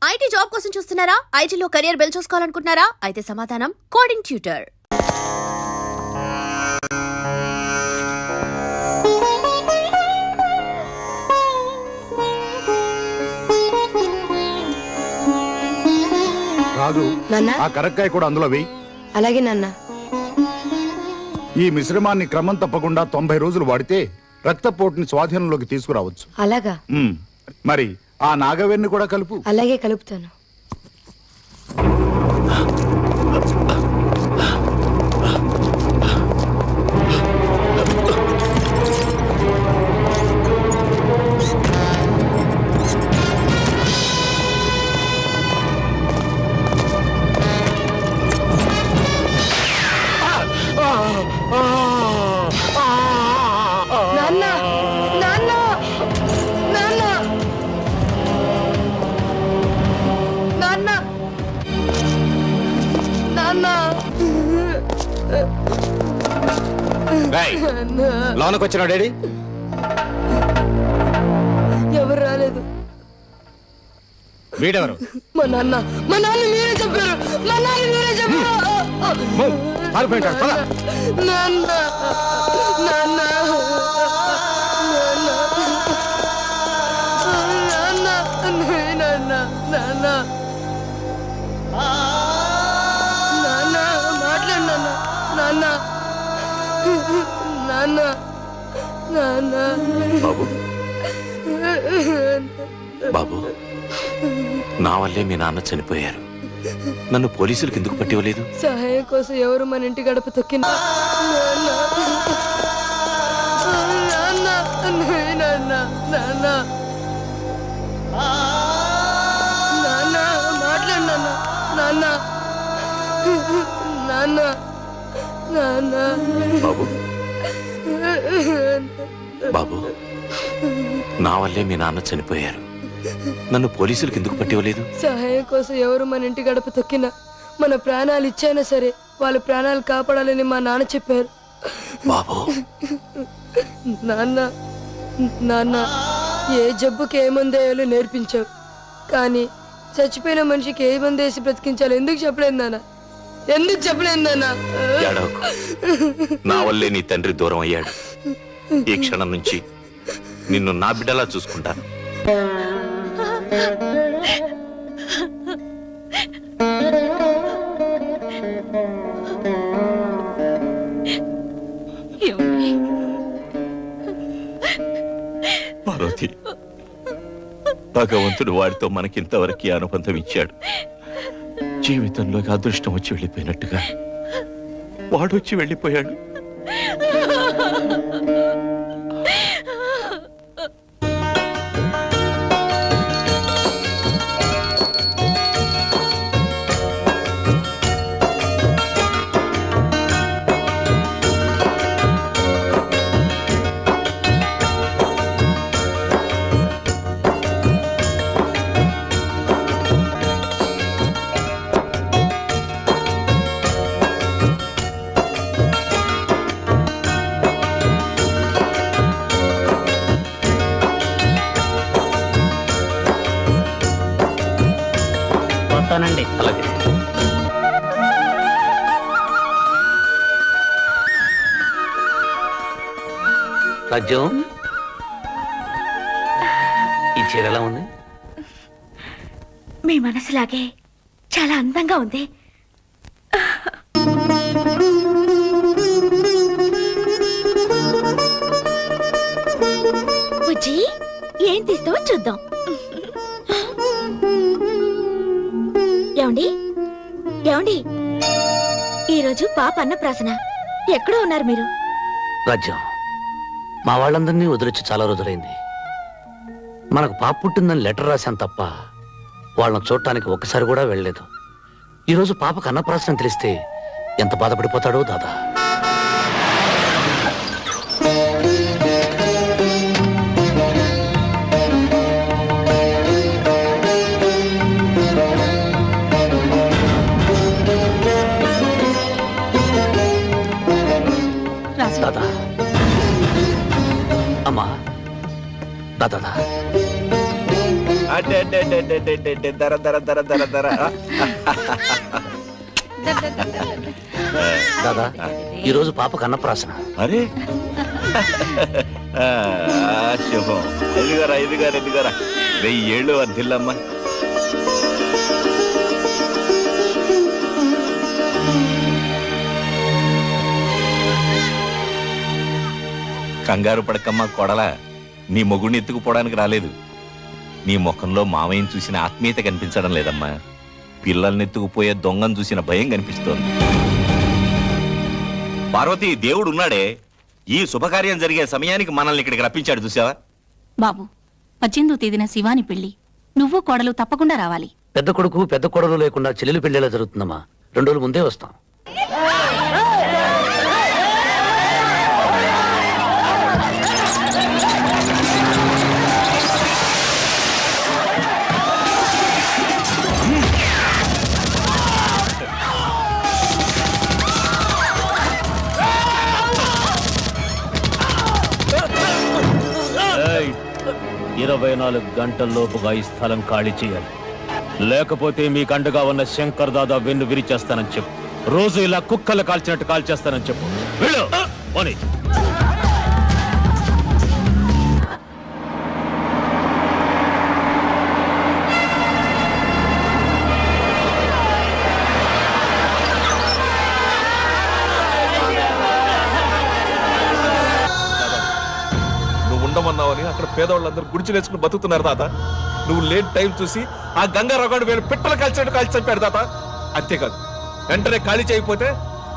IT job కోసం చూస్తున్నారా? ఐటీలో కెరియర్ బిల్డ్ చూసుకోవాలనుకుంటున్నారా? అయితే సమాధానం కోడింగ్ ట్యూటర్. రాజు, నాన్న ఆ కరక్కాయ కూడా అందులో వెయ్యి. అలాగే నాన్న. ఈ మిశ్రమాన్ని క్రమం తప్పకుండా 90 రోజులు వాడితే రక్తపోటుని స్వాధీనంలోకి తీసుకురావచ్చు. అలాగా? మరి ఆ నాగవేణ్ణి కూడా కలుపు. అలాగే కలుపుతాను. నాన్న నాన్న నాన్న నాన్న నాన్న లోనకు వచ్చిన డాడీ ఎవరు రాలేదు. వీడెవరు? మా నాన్న మీరే చెప్పారు. మా నాన్న మీరే చెప్పారు. పారిపోయింటాడు. పద. నాన్న నాన్న నాన్న నాన్న నాన్న నాన్న మాట్లాడు నాన్న నాన్న నాన్న బాబు బాబు, నా వల్లే మీ నాన్న చనిపోయారు. నన్ను పోలీసులకు ఎందుకు పట్టివ్వలేదు? సహాయం కోసం ఎవరు మన ఇంటి గడప తొక్కిన మాట్లాడు నాన్న నాన్న నాన్న బాబు బాబు, నా వల్లే మీ నాన్న చనిపోయారు. నన్ను పోలీసులకు ఎందుకు పట్టివ్వలేదు? సహాయం కోసం ఎవరు మన ఇంటి గడప తొక్కినా మన ప్రాణాలు ఇచ్చైనా సరే వాళ్ళ ప్రాణాలు కాపాడాలని మా నాన్న చెప్పారు. బాబు నాన్న నాన్న ఏ జబ్బుకి ఏ మందు వేయాలో నేర్పించావు, కానీ చచ్చిపోయిన మనిషికి ఏ మందు వేసి బ్రతికించాలో ఎందుకు చెప్పలేదు నాన్న? ఎందుకు చెప్పలేదు నాన్న? ఏడవకు. నా వల్లే నీ తండ్రి దూరం అయ్యాడు. ఈ క్షణం నుంచి నిన్ను నా బిడ్డలా చూసుకుంటాను. పార్వతి, భగవంతుడు వాడితో మనకింతవరకు అనుబంధం ఇచ్చాడు. జీవితంలోకి అదృష్టం వచ్చి వెళ్ళిపోయినట్టుగా వాడు వచ్చి వెళ్ళిపోయాడు. వస్తానండి. అలాగే. రాజ్యం, ఈ చీర ఎలా ఉంది? మీ మనసులాగే చాలా అందంగా ఉంది. బుజ్జి, ఏం తీస్తావో చూద్దాం. ఏమండి ఏమండి, ఈరోజు పాప అన్నప్రాసన. ఎక్కడో ఉన్నారు మీరు? రాజ్యం, మా వాళ్ళందరినీ వదిలించి చాలా రోజులైంది. మనకు పాప పుట్టిందని లెటర్ రాశాను తప్ప వాళ్ళని చూడటానికి ఒక్కసారి కూడా వెళ్ళలేదు. ఈరోజు పాపకు అన్నప్రాసన తెలిస్తే ఎంత బాధపడిపోతాడో దాదా. దాదా, అమ్మా, దాదా, అడ్డే దర దర దర దర దర. దాదా ఈ రోజు పాపకు అన్నప్రాసన. అరే శుభం. ఎదుగారా 1000 ఏళ్ళు వర్ధిల్లమ్మా. కంగారు పడకమ్మా కొడలా, నీ మొగుడిని ఎత్తుకుపోవడానికి రాలేదు. నీ ముఖంలో మామయ్యని చూసిన ఆత్మీయత కనిపించడం లేదమ్మా, పిల్లల్ని ఎత్తుకుపోయే దొంగను చూసిన భయం కనిపిస్తోంది. పార్వతి, దేవుడు ఉన్నాడే, ఈ శుభకార్యం జరిగే సమయానికి మనల్ని ఇక్కడికి రప్పించాడు చూసావా? బాబు 18వ తేదీన శివాని పెళ్లి, నువ్వు కోడలు తప్పకుండా రావాలి. పెద్ద కొడుకు పెద్ద కొడలు లేకుండా చెల్లెలు పెళ్ళేలా జరుగుతుందమ్మా. 2 రోజుల ముందే వస్తాం. ఏయ్, 24 గంటల్లోపుగా ఈ స్థలం ఖాళీ చేయాలి. లేకపోతే మీకు అండగా ఉన్న శంకర్ దాదా వెన్ను విరిచేస్తానని చెప్పు. రోజు ఇలా కుక్కలు కాల్చినట్టు కాల్చేస్తానని చెప్పు. వెళ్ళు, పోనీ. నువ్వు ఉండమన్నావని అక్కడ పేదవాళ్ళందరూ గుడిచిలేసుకుని బతుకుతున్నారు తాత. నువ్వు లేట్ టైం చూసి ఆ గంగారావు వేలు పిట్టలు కాల్చినట్టు కాల్చి చంపాడు తాత. అంతేకాదు, వెంటనే ఖాళీ చేయకపోతే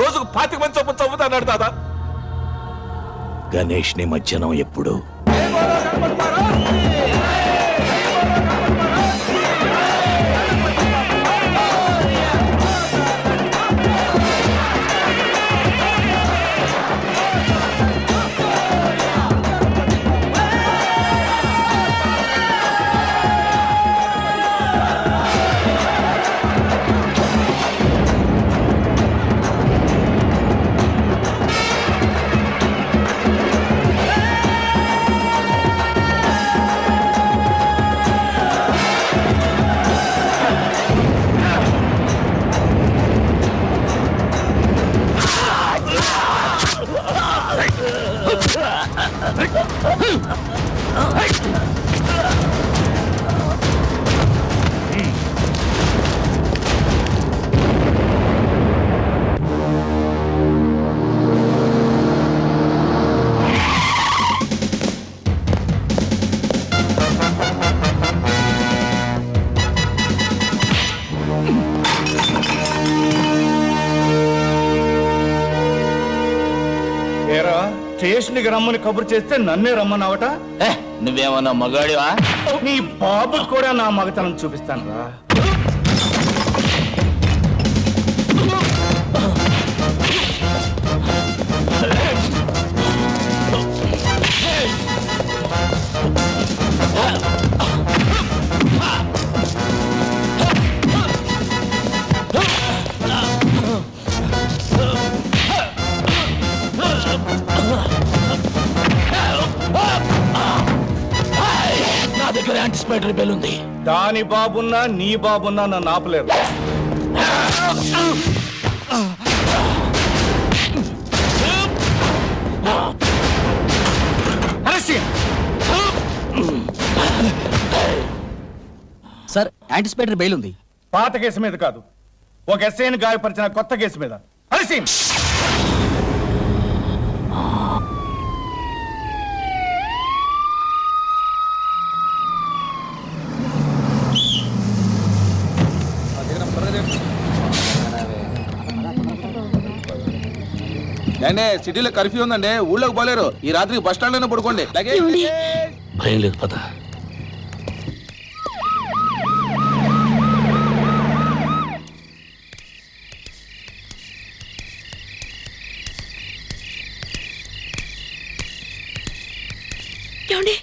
రోజుకు 25 మంది చొప్పున చంపుతాడు తాత. గణేష్ నిమజ్జనం ఎప్పుడు? స్టేషన్కి రమ్మని కబురు చేస్తే నన్నే రమ్మన్నావట. నువ్వేమన్నా మగాడివా? నీ బాబు కూడా నా మగతనం చూపిస్తాను రా. నా దగ్గర యాంటిసిపేటరీ బెల్ ఉంది. దాని బాబున్నా నీ బాబున్నా నన్ను ఆపలేరు. సార్, యాంటిసిపేటరీ బెయిల్ ఉంది. పాత కేసు మీద కాదు, ఒక ఎస్ఐని గాయపరిచిన కొత్త కేసు మీద. హరిసింగ్, సిటీలో కర్ఫ్యూ ఉందండి, ఊళ్ళోకి పోలేరు. ఈ రాత్రికి బస్ స్టాండ్ లోనే పడుకోండి. భయం లేదు, పద. ఏమండి?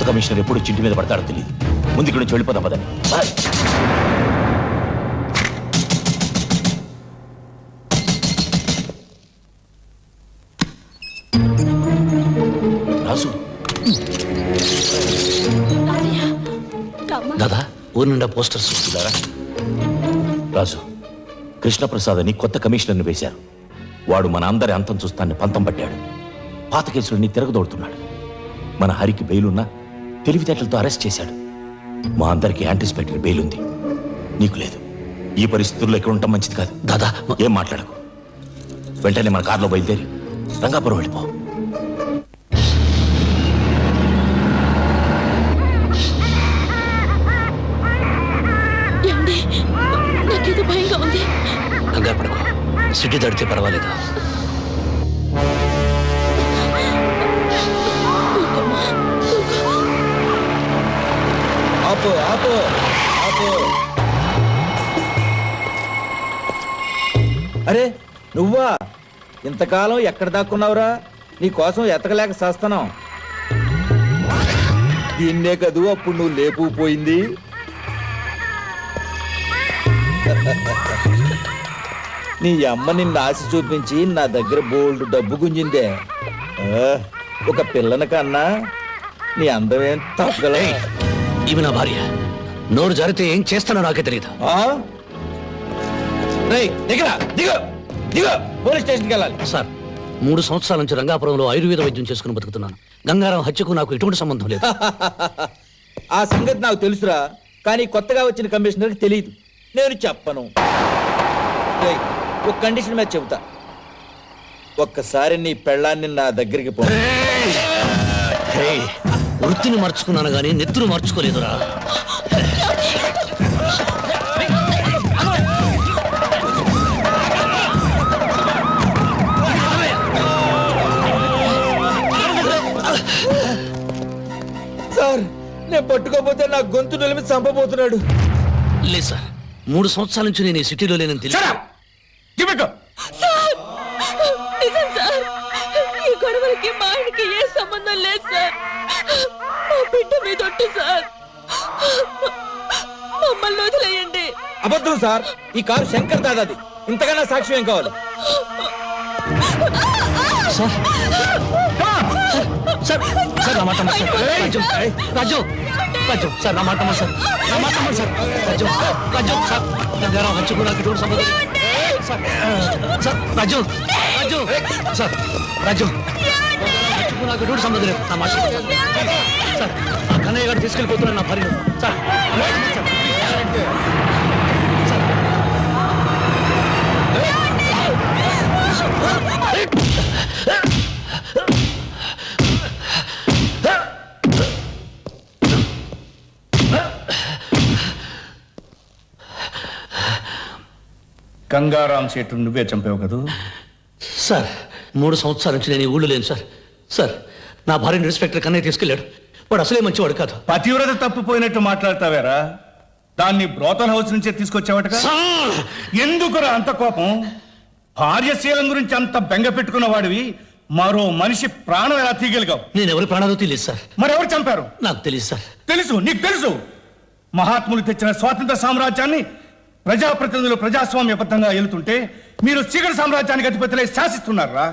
కమిషనర్ ఎప్పుడు చింటి మీద పడతాడో తెలియదు. ముందు ఇక్కడ నుంచి వెళ్ళిపోదాం పదండి. రాసు దాదా ఊరి నిండా పోస్టర్స్. చూడారా? రాజు, కృష్ణప్రసాద్ అని కొత్త కమిషనర్ని వేశారు. వాడు మన అందరి అంతం చూస్తాన్ని పంతం పట్టాడు. పాత కేసులన్నీ తిరగదోడుతున్నాడు. మన హరికి బెయిలున్నా తెలివితేటలతో అరెస్ట్ చేశాడు. మా అందరికి యాంటిసిపేటెడ్ బెయిల్ ఉంది, నీకు లేదు. ఈ పరిస్థితుల్లో ఎక్కడ ఉండటం మంచిది కాదు. దాదా ఏం మాట్లాడకు. వెంటనే మన కారులో బయలుదేరి రంగాపురం వెళ్ళిపో. ఏమండి నాకేదో భయంగా ఉంది. కంగారు పడకు, సిటీ దాటితే పర్వాలేదు. ఆపు ఆపు ఆపు. అరే నువ్వా? ఇంతకాలం ఎక్కడ దాక్కున్నావురా? నీ కోసం ఎతకలేక చేస్తున్నాం. దీన్నే కదూ అప్పుడు నువ్వు లేపుపోయింది. నీ అమ్మ నిన్ను ఆశ చూపించి నా దగ్గర బోల్డ్ డబ్బు గుంజిందే. ఒక పిల్లని కన్నా నీ అందమేం తగ్గలే. ఈమె నా భార్య. నోరు జారితే ఏం చేస్తానో నాకే తెలియదు. పోలీస్ స్టేషన్కి వెళ్ళాలి. సార్, 3 సంవత్సరాల నుంచి రంగాపురంలో ఆయుర్వేద వైద్యం చేసుకుని బతుకుతున్నాను. గంగారాం హత్యకు నాకు ఎటువంటి సంబంధం లేదు. ఆ సంగతి నాకు తెలుసురా, కానీ కొత్తగా వచ్చిన కమిషనర్కి తెలియదు. నేను చెప్పను. ఒక కండిషన్ మీద చెబుతా. ఒక్కసారి నీ పెళ్ళాన్ని నా దగ్గరికి పో. వృత్తిని మార్చుకున్నాను గానీ నెత్తురు మార్చుకోలేదురా. సార్, నేను పట్టుకోపోతే నా గొంతు నిలిమి చంపబోతున్నాడు. లేదు సార్, 3 సంవత్సరాల నుంచి నేను ఈ సిటీలో లేనని తెలుసు. నిజం సార్, ఈ గొడవలకి మా ఆయనకి ఏ సంబంధం లేదు సార్. మా బిడ్డ మీద ఒట్టు సార్. మమ్మల్ని వదిలేయండి. అబద్ధం సార్, ఈ కారు శంకర్ దాదాది. ఇంతకన్నా సాక్ష్యం ఏం కావాలి? సార్ సార్, నా మాట నమ్మండి సార్. రాజు రాజు రాజు సార్, నా మాట నమ్మండి సార్. నా మాట నమ్మండి సార్. రాజు రాజు సార్, గంగారాం హత్యకు నాకు ఎటువంటి సంబంధం లేదు. సార్ సార్, రాజు రాజు సార్, రాజు హత్యకు నాకు ఎటువంటి సంబంధం లేదు. నా మాట సార్, ఆ కన్నయ్య గారు తీసుకెళ్ళిపోతున్నాను నా భార్య. సార్ గంగారాం సేటు నువ్వే చంపావు కదూ? సార్, 3 సంవత్సరాల నుంచి నేను ఈ ఊళ్ళో లేను సార్. సార్, నా భార్యను ఇన్స్పెక్టర్ కన్నయ్య తీసుకెళ్ళాడు. వాడు అసలే మంచివాడు కాదు. పతివ్రత తప్పిపోయినట్టు మాట్లాడతావేరా? దాన్ని బ్రోతల్ హౌస్ నుంచే తీసుకొచ్చావటగా? ఎందుకురా అంత కోపం? భార్యశీలం గురించి అంత బెంగ పెట్టుకున్న వాడివి మరో మనిషి ప్రాణం ఎలా తీయగలిగావు? నేను ఎవరి ప్రాణాలు తెలియదు సార్. మరెవరు చంపారు? నాకు తెలియదు సార్. తెలుసు, నీకు తెలుసు. మహాత్ములు తెచ్చిన స్వాతంత్ర సామ్రాజ్యాన్ని ప్రజాప్రతినిధులు ప్రజాస్వామ్యబద్ధంగా వెళుతుంటే మీరు చీకటి సామ్రాజ్యానికి అధిపతులై శాసిస్తున్నారా?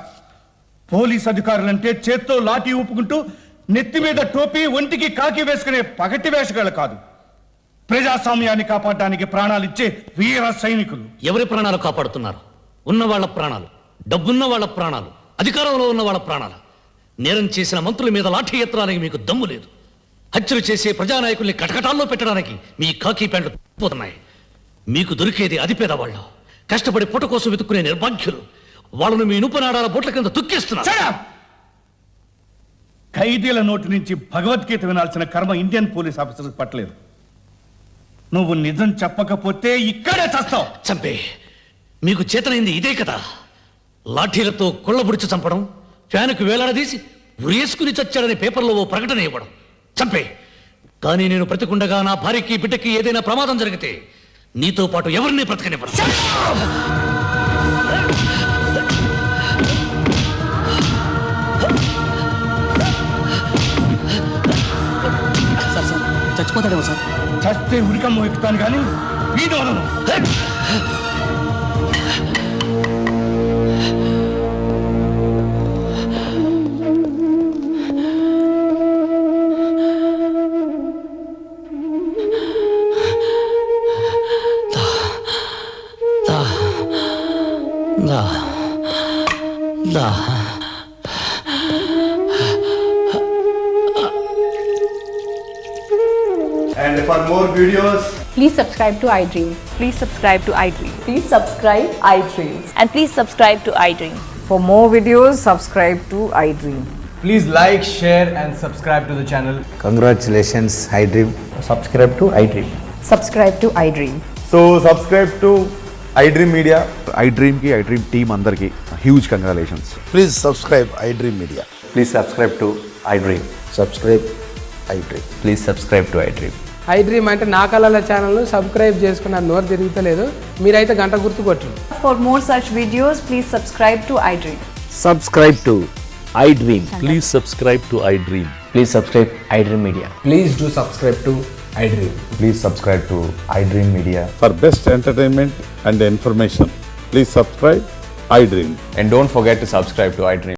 పోలీస్ అధికారులంటే చేత్తో లాఠీ ఊపుకుంటూ నెత్తి మీద టోపీ, ఒంటికి కాకి వేసుకునే పగటి వేషగాళ్ళు కాదు. ప్రజాస్వామ్యాన్ని కాపాడడానికి ప్రాణాలు ఇచ్చే వీర సైనికులు. ఎవరి ప్రాణాలు కాపాడుతున్నారు? ఉన్న వాళ్ళ ప్రాణాలు, డబ్బున్న వాళ్ళ ప్రాణాలు, అధికారంలో ఉన్న వాళ్ళ ప్రాణాలు. నేరం చేసిన మంత్రుల మీద లాఠీ ఎత్తడానికి మీకు దమ్ము లేదు. హత్యలు చేసే ప్రజానాయకుల్ని కటకటాల్లో పెట్టడానికి మీ కాకి ప్యాంట్లు పోతున్నాయి. మీకు దొరికేది అతి పేదవాళ్ళు, కష్టపడి పుట్ట కోసం వెతుక్కునే నిర్భాగ్యులు. వాళ్ళను మీ ఇనుపనాడాల బొట్ల కింద తొక్కేస్తున్నారు. ఖైదీల నోటి నుంచి భగవద్గీత వినాల్సిన కర్మ ఇండియన్ పోలీస్ ఆఫీసర్స్ పట్టలేదు. నువ్వు నిజం చెప్పకపోతే ఇక్కడే చస్తావు. చంపే, మీకు చేతనైంది ఇదే కదా. లాఠీలతో కొళ్ళబుడిచి చంపడం, ఫ్యానుకు వేలాడదీసి ఉరేసుకుని చచ్చాడని పేపర్లో ఓ ప్రకటన ఇవ్వడం. చంపే, కానీ నేను బ్రతికుండగా నా భార్యకి బిడ్డకి ఏదైనా ప్రమాదం జరిగితే నీతో పాటు ఎవరిని బ్రతకనివ్వను. చచ్చిపోతాడేమో సార్. చస్తే ఉరికమ్మ ఎక్కుతాను కానీ వీడు వదలను. And for more videos, Please subscribe to iDream. Please subscribe to iDream. Please subscribe iDream. And please subscribe to iDream. For more videos, subscribe to iDream. please like, share, and subscribe to the channel. Congratulations iDream. Subscribe to iDream. Subscribe to iDream. So, subscribe to iDream Media. iDream కి iDream team అందరికి huge congratulations. Please subscribe iDream media. Please subscribe to iDream. Subscribe iDream. Please subscribe to iDream. iDream అంటే నా కళల channel subscribe చేసుకున్న నోరు తిరుగుతలేదు. మీరైతే గంట గుర్తు కొట్టండి. For more such videos, please subscribe to iDream. Subscribe to iDream. Please subscribe to iDream. Please subscribe iDream Media. Please do subscribe to iDream. Please subscribe to iDream media. For best entertainment and information please subscribe iDream. And don't forget to subscribe to iDream.